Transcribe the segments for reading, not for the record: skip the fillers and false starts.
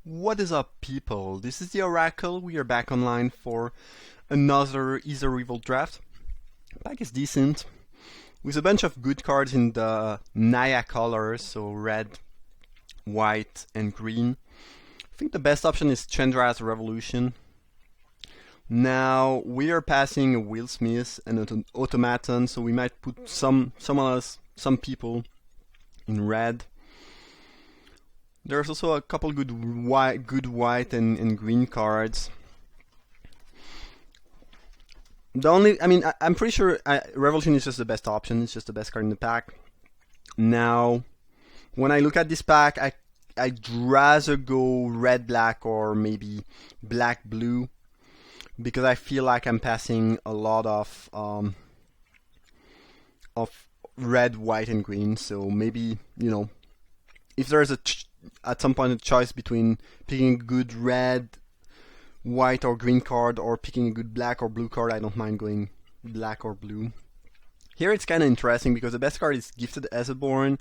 What is up, people? This is the Oracle. We are back online for another Aether Revolt draft. Pack is decent, with a bunch of good cards in the Naya colors, so red, white, and green. I think the best option is Chandra's Revolution. Now we are passing a Wheelsmith and an Automaton, so we might put some people in red. There's also a couple good white and green cards. I'm pretty sure Revolution is just the best option. It's just the best card in the pack. Now, when I look at this pack, I'd rather go red-black or maybe black-blue, because I feel like I'm passing a lot of red, white, and green. So maybe, if there's at some point a choice between picking a good red, white, or green card or picking a good black or blue card, I don't mind going black or blue. Here it's kind of interesting because the best card is Gifted Aetherborn,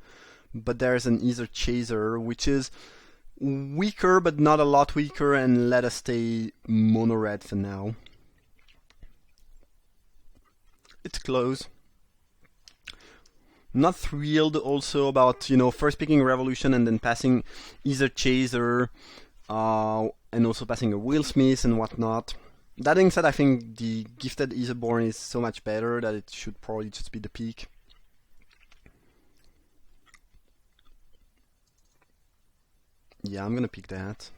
but there's an Aether Chaser, which is weaker but not a lot weaker, and let us stay mono red for now. It's close. Not thrilled also about first picking Revolution and then passing Aether Chaser, and also passing a Wheelsmith and whatnot. That being said, I think the Gifted Aetherborn is so much better that it should probably just be the peak. Yeah, I'm gonna pick that.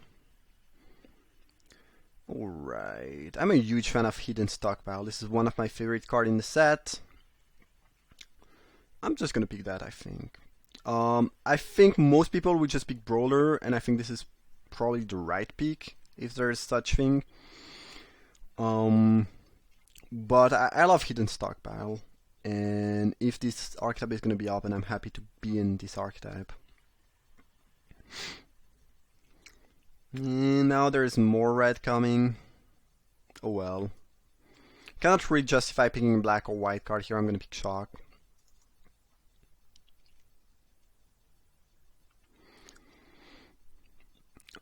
Alright, I'm a huge fan of Hidden Stockpile. This is one of my favorite cards in the set. I'm just gonna pick that, I think. I think most people would just pick Brawler, and I think this is probably the right pick, if there is such thing. But I love Hidden Stockpile, and if this archetype is gonna be open, I'm happy to be in this archetype. And now there's more red coming. Oh well. Cannot really justify picking a black or white card here. I'm gonna pick Shock.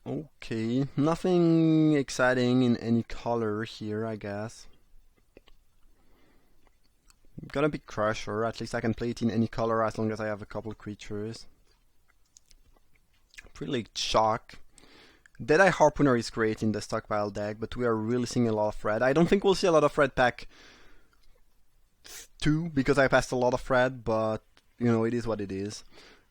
Okay, nothing exciting in any color here, I guess. I'm gonna pick Crusher. At least I can play it in any color as long as I have a couple creatures. Pretty Shock. Deadeye Harpooner is great in the stockpile deck, but we are really seeing a lot of red. I don't think we'll see a lot of red pack 2 because I passed a lot of red, but it is what it is.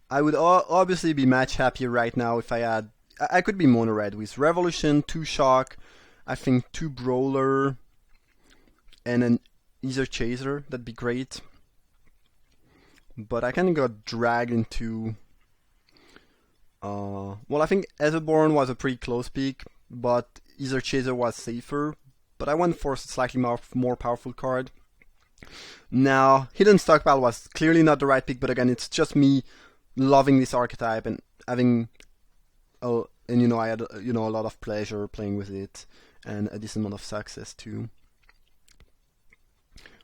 I would obviously be match happy right now if I could be mono red with Revolution, 2 Shock, I think 2 Brawler, and an Aether Chaser. That'd be great. But I kind of got dragged into. Well, I think Aetherborn was a pretty close pick, but Aether Chaser was safer. But I went for a slightly more powerful card. Now, Hidden Stockpile was clearly not the right pick, but again, it's just me loving this archetype and having. I had a lot of pleasure playing with it, and a decent amount of success too.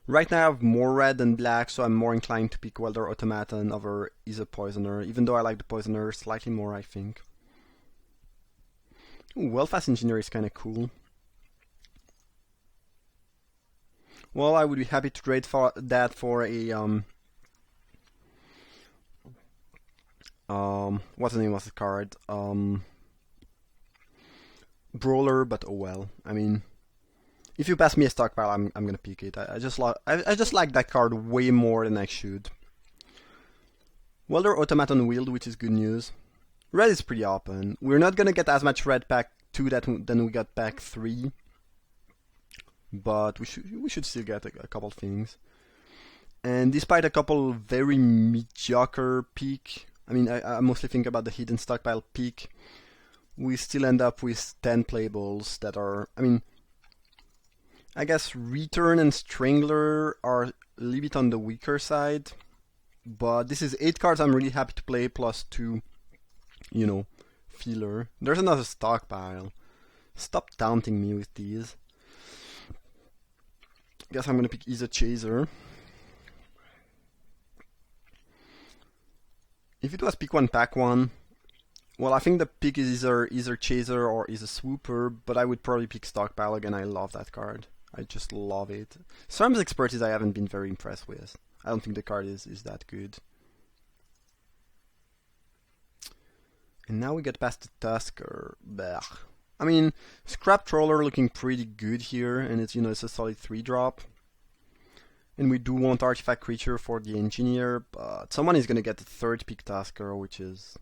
Right now I have more red than black, so I'm more inclined to pick Welder Automaton over Aether Poisoner, even though I like the Poisoner slightly more, I think. Ooh, Well-Fast Engineer is kinda cool. Well, I would be happy to trade for that for a what's the name of the card? Brawler, but oh well. I mean, if you pass me a stockpile, I'm gonna pick it. I just like that card way more than I should. Welder Automaton Wield, which is good news. Red is pretty open. We're not gonna get as much red pack 2 than we got pack 3, but we should still get a couple things. And despite a couple very mediocre pick, I mostly think about the Hidden Stockpile pick, we still end up with 10 playables that are, I guess Return and Strangler are a little bit on the weaker side, but this is 8 cards I'm really happy to play, plus 2, filler. There's another stockpile. Stop taunting me with these. Guess I'm gonna pick Aether Chaser. If it was pick 1, pack 1, Well, I think the pick is either Chaser or is a Swooper, but I would probably pick Stockpile again. I love that card. I just love it. Storm's Expertise I haven't been very impressed with. I don't think the card is that good. And now we get past the Tusker. Blech. I mean, Scrap Trawler looking pretty good here, and it's it's a solid 3-drop. And we do want Artifact Creature for the Engineer, but someone is gonna get the 3rd pick Tusker, which is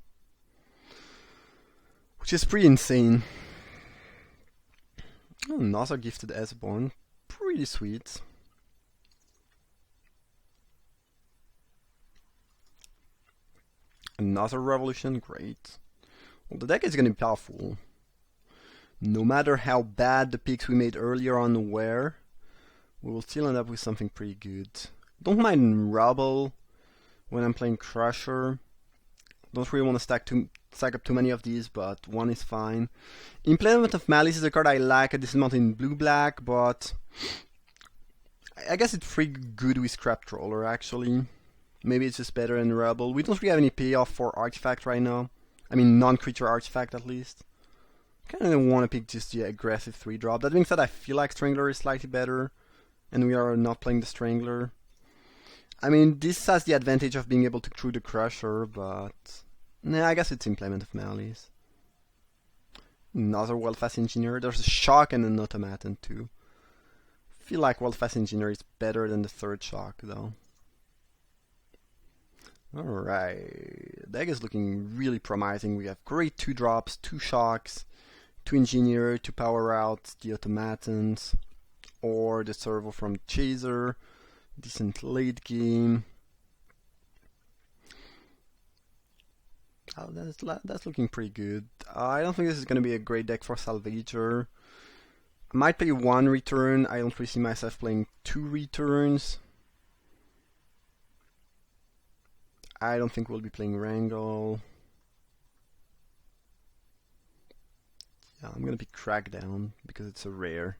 pretty insane. Oh, another Gifted Aetherborn, pretty sweet. Another Revolution, great. Well, the deck is gonna be powerful. No matter how bad the picks we made earlier on were, we will still end up with something pretty good. Don't mind Rubble when I'm playing Crusher. Don't really want to stack up too many of these, but one is fine. Implement of Malice is a card I like a decent amount in blue-black, but I guess it's pretty good with Scrap Trawler, actually. Maybe it's just better than Rebel. We don't really have any payoff for Artifact right now. I mean, non-creature Artifact, at least. Kind of want to pick just the aggressive 3-drop. That being said, I feel like Strangler is slightly better, and we are not playing the Strangler. I mean, this has the advantage of being able to crew the Crusher, but nah, I guess it's Implement of Malice. Another World-Fast Engineer. There's a Shock and an Automaton too. I feel like World-Fast Engineer is better than the 3rd Shock, though. Alright, the deck is looking really promising. We have great 2-drops, 2 Shocks, 2 Engineer, 2 Power Out, the Automatons, or the Servo from Chaser. Decent late game. Oh, that's looking pretty good. I don't think this is going to be a great deck for Salvager. I might play 1 return. I don't really see myself playing 2 returns. I don't think we'll be playing Wrangle. Yeah, I'm going to pick Crackdown because it's a rare.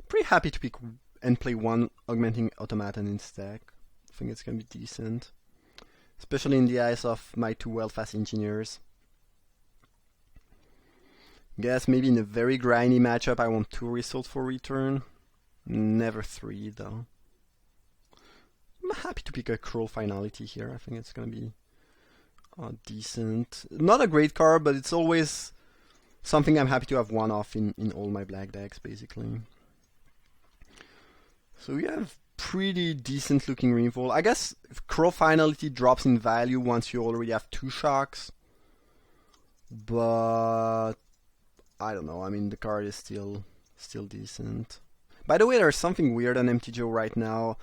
Pretty happy to pick and play 1 Augmenting Automaton in stack. I think it's going to be decent. Especially in the eyes of my 2 World-Fast Engineers. Guess maybe in a very grindy matchup I want 2 results for return. Never 3 though. I'm happy to pick a Cruel Finality here. I think it's going to be decent. Not a great card, but it's always something I'm happy to have 1 of in all my black decks, basically. So we have pretty decent looking Revolt. I guess Cruel Finality drops in value once you already have 2 Shocks. But I don't know. I mean, the card is still decent. By the way, there's something weird on MTGO right now.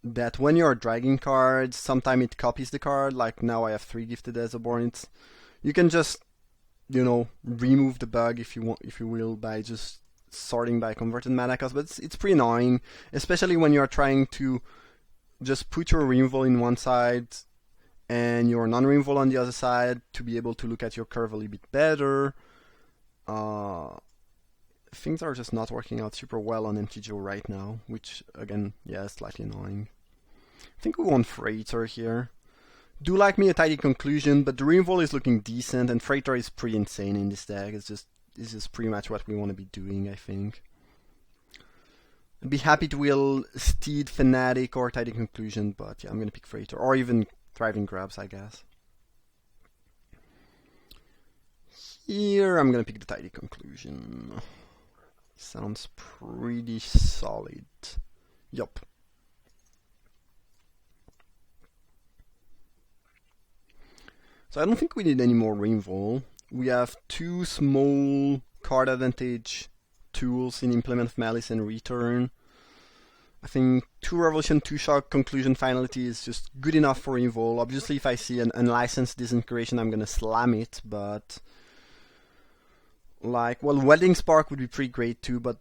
That when you're dragging cards, sometimes it copies the card. Like now I have 3 Gifted Aetherborn. You can just, remove the bug if you will, by just sorting by converted mana cost. But it's pretty annoying, especially when you're trying to just put your removal in one side and your non-removal on the other side to be able to look at your curve a little bit better. Things are just not working out super well on MTGO right now, which again, yeah, is slightly annoying. I think we want Freighter here. Do like me a Tidy Conclusion, but the removal is looking decent, and Freighter is pretty insane in this deck. This is pretty much what we want to be doing, I think. I'd be happy to wheel Steed, Fanatic, or Tidy Conclusion, but yeah, I'm gonna pick Freighter, or even Thriving Grabs, I guess. Here, I'm gonna pick the Tidy Conclusion. Sounds pretty solid. Yup. So I don't think we need any more removal. We have 2 small card advantage tools in Implement of Malice and Return. I think 2 Revolution, 2 Shock, Conclusion, Finality is just good enough for removal. Obviously if I see an unlicensed Disintegration I'm gonna slam it, but Welding Spark would be pretty great too, but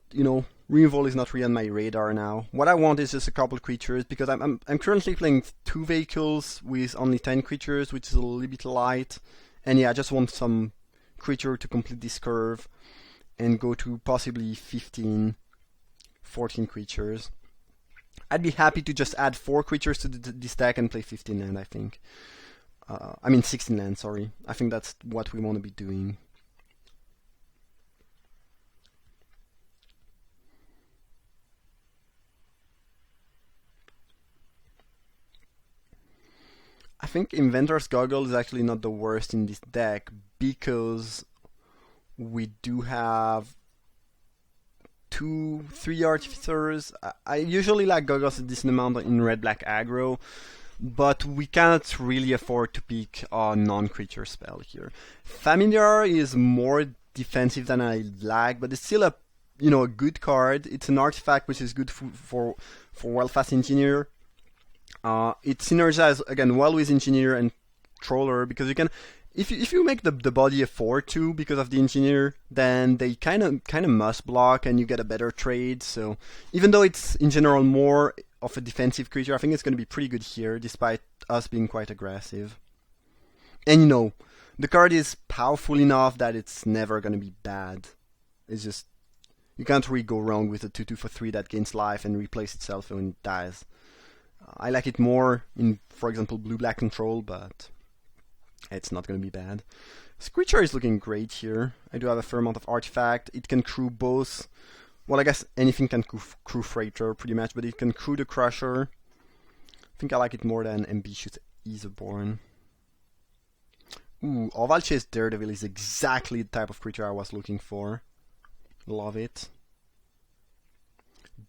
removal is not really on my radar now. What I want is just a couple creatures, because I'm currently playing 2 vehicles with only 10 creatures, which is a little bit light. And yeah, I just want some creature to complete this curve and go to possibly 15, 14 creatures. I'd be happy to just add 4 creatures to this deck and play 15 land, I think. I mean 16 land, sorry. I think that's what we want to be doing. I think Inventor's Goggle is actually not the worst in this deck because we do have 3 Artificers. I usually like Goggles a decent amount in red-black aggro, but we cannot really afford to pick a non-creature spell here. Familiar is more defensive than I like, but it's still a a good card. It's an artifact which is good for Well-Fast Engineer. It synergizes again well with Engineer and Troller because you can, if you make the body a 4/2 because of the Engineer, then they kind of must block and you get a better trade. So even though it's in general more of a defensive creature, I think it's going to be pretty good here, despite us being quite aggressive. And the card is powerful enough that it's never going to be bad. It's just you can't really go wrong with a 2/2 for 3 that gains life and replaces itself when it dies. I like it more in, for example, blue-black control, but it's not going to be bad. This creature is looking great here. I do have a fair amount of artifact. It can crew both. Well, I guess anything can crew Freighter pretty much, but it can crew the Crusher. I think I like it more than Ambitious Aetherborn. Ooh, Ovalchase Daredevil is exactly the type of creature I was looking for. Love it.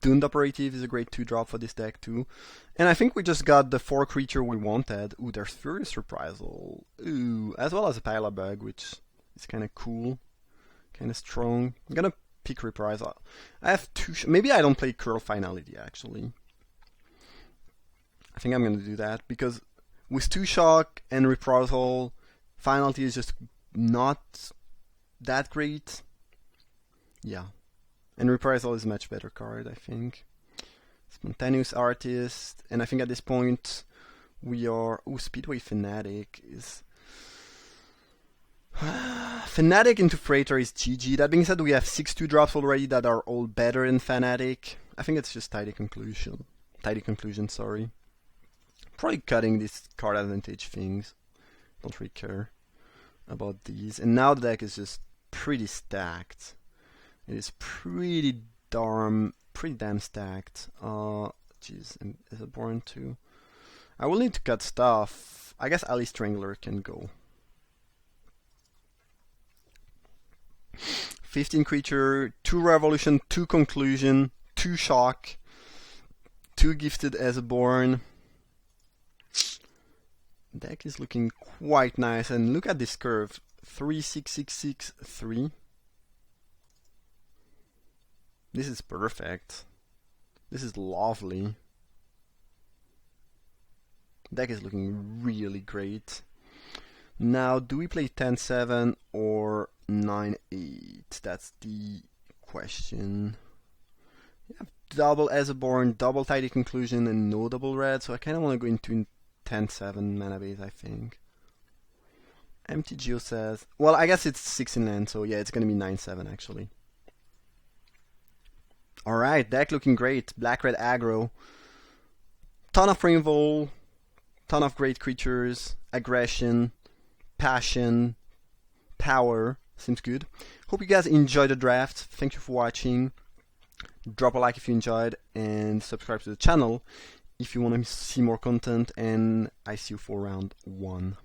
Doomed Operative is a great 2-drop for this deck too. And I think we just got the 4 creature we wanted. Ooh, there's Furious Reprisal. Ooh, as well as a Pilabug, which is kind of cool. Kind of strong. I'm gonna pick Reprisal. I have 2... maybe I don't play Curl Finality, actually. I think I'm gonna do that, because with 2 Shock and Reprisal, Finality is just not that great. Yeah. And Reprisal is a much better card, I think. Spontaneous Artist, and I think at this point we are... ooh, Speedway Fanatic is... Fanatic into Freighter is GG. That being said, we have 6 2-drops already that are all better than Fanatic. I think it's just Tidy Conclusion, sorry. Probably cutting these card advantage things. Don't really care about these. And now the deck is just pretty stacked. It is pretty damn stacked. Jeez, and is it born too? I will need to cut stuff. I guess Alley Strangler can go. 15 creature, 2 Revolution, 2 Conclusion, 2 Shock, 2 Gifted Aetherborn. Deck is looking quite nice, and look at this curve. 3, 6, 6, 6, 3. This is perfect. This is lovely. Deck is looking really great. Now, do we play 10-7 or 9-8? That's the question. We have double Aetherborn, double Tidy Conclusion, and no double red, so I kind of want to go into 10-7 mana base, I think. MTGO says... well, I guess it's 16 land, so yeah, it's going to be 9-7 actually. Alright, deck looking great. Black-red aggro. Ton of removal. Ton of great creatures. Aggression. Passion. Power. Seems good. Hope you guys enjoyed the draft. Thank you for watching. Drop a like if you enjoyed. And subscribe to the channel if you want to see more content. And I see you for round 1.